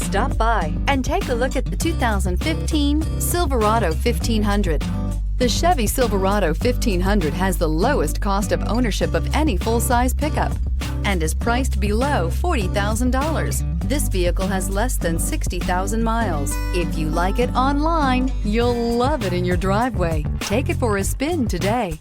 Stop by and take a look at the 2015 Silverado 1500. The Chevy Silverado 1500 has the lowest cost of ownership of any full-size pickup and is priced below $40,000. This vehicle has less than 60,000 miles. If you like it online, you'll love it in your driveway. Take it for a spin today.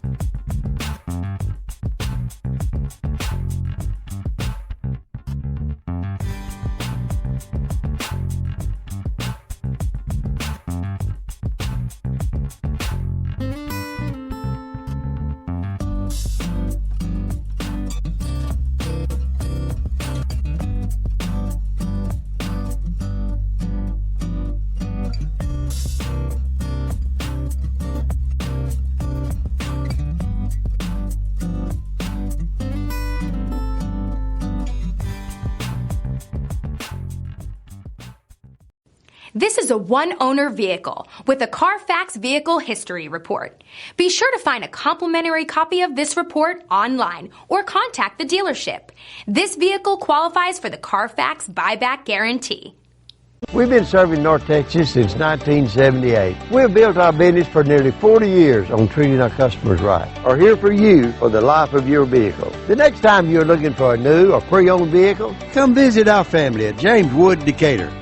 This is a one-owner vehicle with a Carfax Vehicle History Report. Be sure to find a complimentary copy of this report online or contact the dealership. This vehicle qualifies for the Carfax Buyback Guarantee. We've been serving North Texas since 1978. We've built our business for nearly 40 years on treating our customers right. We're here for you for the life of your vehicle. The next time you're looking for a new or pre-owned vehicle, come visit our family at James Wood, Decatur.